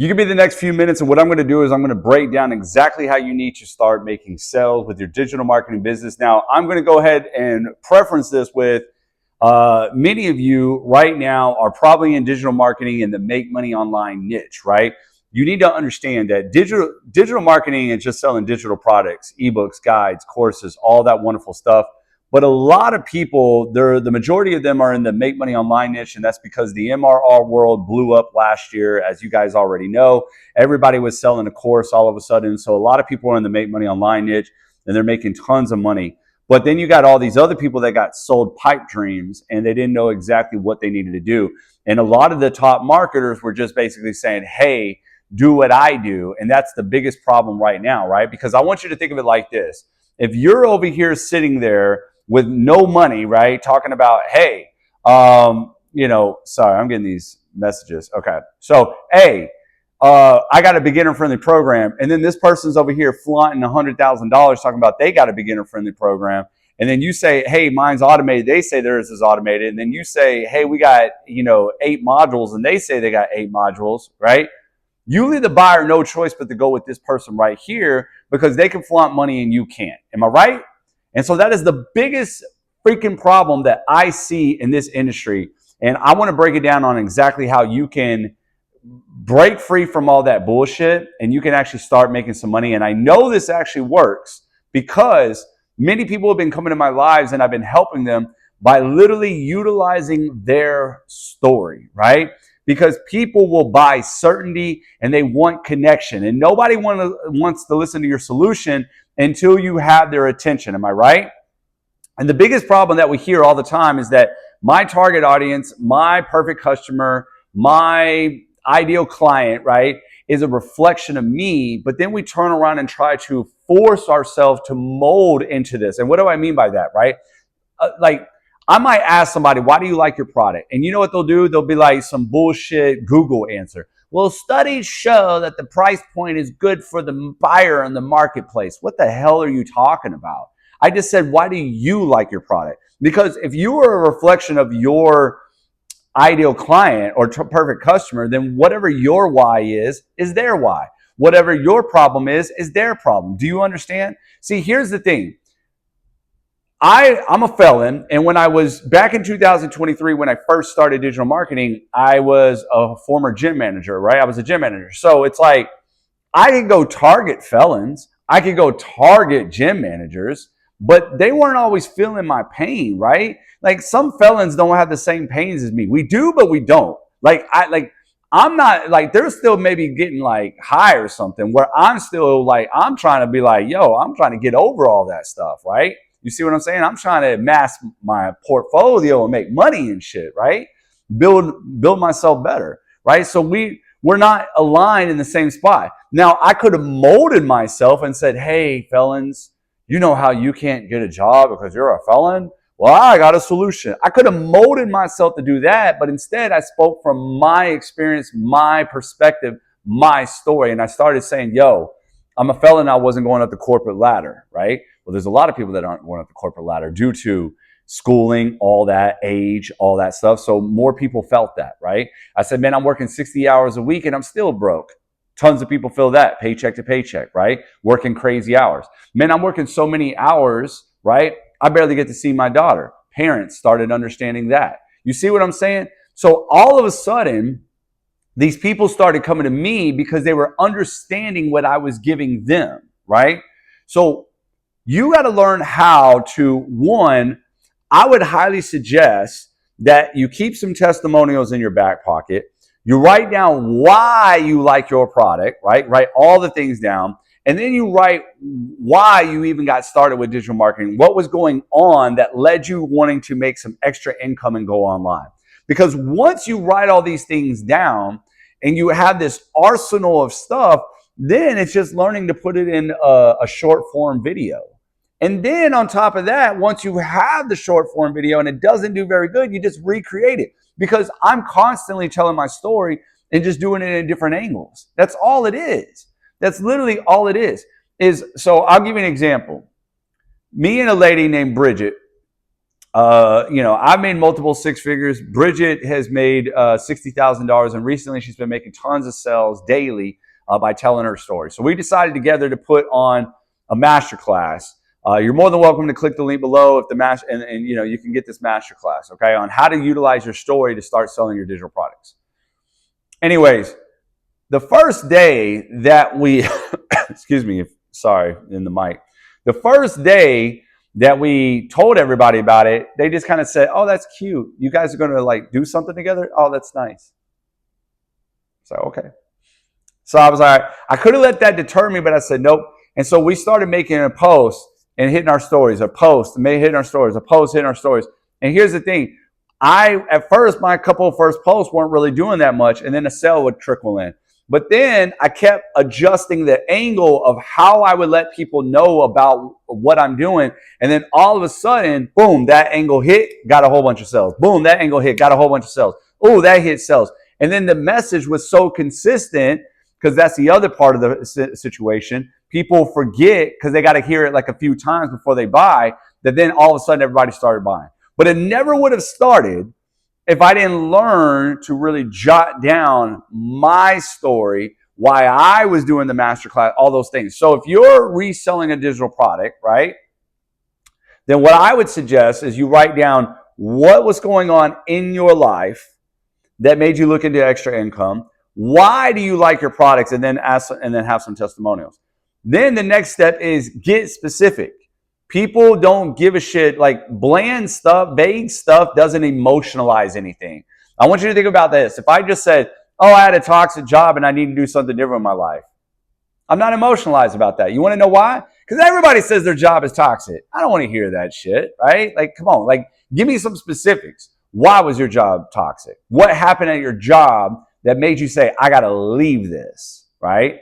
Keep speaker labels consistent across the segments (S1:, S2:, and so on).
S1: You can be the next few minutes, and what I'm going to do is I'm going to break down exactly how you need to start making sales with your digital marketing business. Now, I'm going to go ahead and preference this with many of you right now are probably in digital marketing in the make money online niche, right? You need to understand that digital marketing is just selling digital products, ebooks, guides, courses, all that wonderful stuff. But a lot of people, the majority of them are in the make money online niche, and that's because the MRR world blew up last year, as you guys already know. Everybody was selling a course all of a sudden, so a lot of people are in the make money online niche, and they're making tons of money. But then you got all these other people that got sold pipe dreams, and they didn't know exactly what they needed to do. And a lot of the top marketers were just basically saying, hey, do what I do. And that's the biggest problem right now, right? Because I want you to think of it like this. If you're over here sitting there with no money, right? Talking about, hey, sorry, I'm getting these messages. Okay. So, hey, I got a beginner friendly program. And then this person's over here flaunting $100,000 talking about they got a beginner friendly program. And then you say, hey, mine's automated. They say theirs is automated. And then you say, hey, we got, 8 modules. And they say they got 8 modules, right? You leave the buyer no choice but to go with this person right here because they can flaunt money and you can't. Am I right? And so that is the biggest freaking problem that I see in this industry. And I want to break it down on exactly how you can break free from all that bullshit and you can actually start making some money. And I know this actually works because many people have been coming to my lives and I've been helping them by literally utilizing their story, right? Because people will buy certainty and they want connection. And nobody wants to listen to your solution until you have their attention. Am I right? And the biggest problem that we hear all the time is that my target audience, my perfect customer, my ideal client, right, is a reflection of me. But then we turn around and try to force ourselves to mold into this. And what do I mean by that, right? I might ask somebody, why do you like your product? And you know what they'll do? They'll be like some bullshit Google answer. Well, studies show that the price point is good for the buyer in the marketplace. What the hell are you talking about? I just said, why do you like your product? Because if you are a reflection of your ideal client or perfect customer, then whatever your why is their why. Whatever your problem is their problem. Do you understand? See, here's the thing. I'm a felon, and when I was back in 2023, when I first started digital marketing, I was a former gym manager, right? I was a gym manager. So it's like, I could go target felons, I could go target gym managers, but they weren't always feeling my pain, right? Like some felons don't have the same pains as me. We do, but we don't. I'm not like, they're still maybe getting like high or something where I'm still like, I'm trying to be like, yo, I'm trying to get over all that stuff, right? You see what I'm saying? I'm trying to amass my portfolio and make money and shit, right? Build myself better, right? So we're not aligned in the same spot. Now, I could have molded myself and said, hey, felons, you know how you can't get a job because you're a felon? Well, I got a solution. I could have molded myself to do that, but instead I spoke from my experience, my perspective, my story. And I started saying, yo, I'm a felon. I wasn't going up the corporate ladder, right? Well, there's a lot of people that aren't going up the corporate ladder due to schooling, all that, age, all that stuff. So more people felt that, right? I said, man, I'm working 60 hours a week and I'm still broke. Tons of people feel that, paycheck to paycheck, right? Working crazy hours. Man, I'm working so many hours, right? I barely get to see my daughter. Parents started understanding that. You see what I'm saying? So all of a sudden, these people started coming to me because they were understanding what I was giving them, right? So you got to learn how to, one, I would highly suggest that you keep some testimonials in your back pocket. You write down why you like your product, right? Write all the things down. And then you write why you even got started with digital marketing. What was going on that led you wanting to make some extra income and go online? Because once you write all these things down and you have this arsenal of stuff, then it's just learning to put it in a short form video. And then on top of that, once you have the short form video and it doesn't do very good, you just recreate it. Because I'm constantly telling my story and just doing it in different angles. That's all it is. That's literally all it is. So I'll give you an example. Me and a lady named Bridget, I've made multiple six figures. Bridget has made $60,000, and recently she's been making tons of sales daily by telling her story. So we decided together to put on a masterclass. You're more than welcome to click the link below if the and you can get this masterclass, okay, on how to utilize your story to start selling your digital products. Anyways, the first day that we, excuse me, sorry, in the mic. The first day that we told everybody about it, they just kind of said, oh, that's cute. You guys are going to like do something together? Oh, that's nice. So, okay. So I was like, I could have let that deter me, but I said, nope. And so we started making a post and hitting our stories, a post, and hitting our stories, a post, hitting our stories. And here's the thing. At first, my couple of first posts weren't really doing that much, and then a sale would trickle in. But then I kept adjusting the angle of how I would let people know about what I'm doing. And then all of a sudden, boom, that angle hit, got a whole bunch of sales. Boom, that angle hit, got a whole bunch of sales. Oh, that hit sales. And then the message was so consistent, because that's the other part of the situation. People forget, because they got to hear it like a few times before they buy, that then all of a sudden everybody started buying. But it never would have started if I didn't learn to really jot down my story, why I was doing the masterclass, all those things. So if you're reselling a digital product, right, then what I would suggest is you write down what was going on in your life that made you look into extra income. Why do you like your products? And then have some testimonials. Then the next step is get specific. People don't give a shit. Like bland stuff, vague stuff doesn't emotionalize anything. I want you to think about this. If I just said, oh, I had a toxic job and I need to do something different in my life, I'm not emotionalized about that. You want to know why? Because everybody says their job is toxic. I don't want to hear that shit, right? Like, come on, like, give me some specifics. Why was your job toxic? What happened at your job that made you say, I got to leave this, right?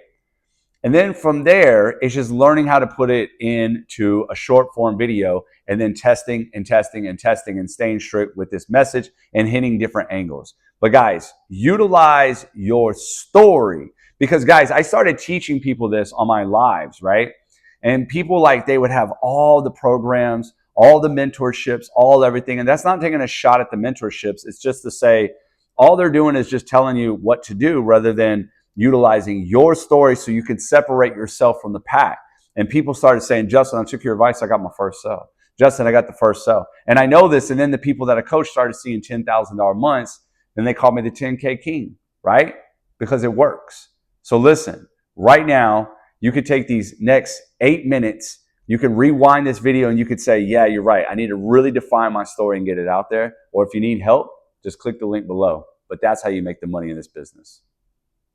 S1: And then from there, it's just learning how to put it into a short form video and then testing and testing and testing and staying strict with this message and hitting different angles. But guys, utilize your story, because guys, I started teaching people this on my lives, right? And people they would have all the programs, all the mentorships, all everything. And that's not taking a shot at the mentorships. It's just to say all they're doing is just telling you what to do rather than utilizing your story so you can separate yourself from the pack. And people started saying, Justin, I took your advice. I got my first sale. Justin, I got the first sale. And I know this. And then the people that I coached started seeing $10,000 months. And they called me the 10K King, right? Because it works. So listen, right now, you could take these next 8 minutes. You can rewind this video and you could say, yeah, you're right. I need to really define my story and get it out there. Or if you need help, just click the link below. But that's how you make the money in this business.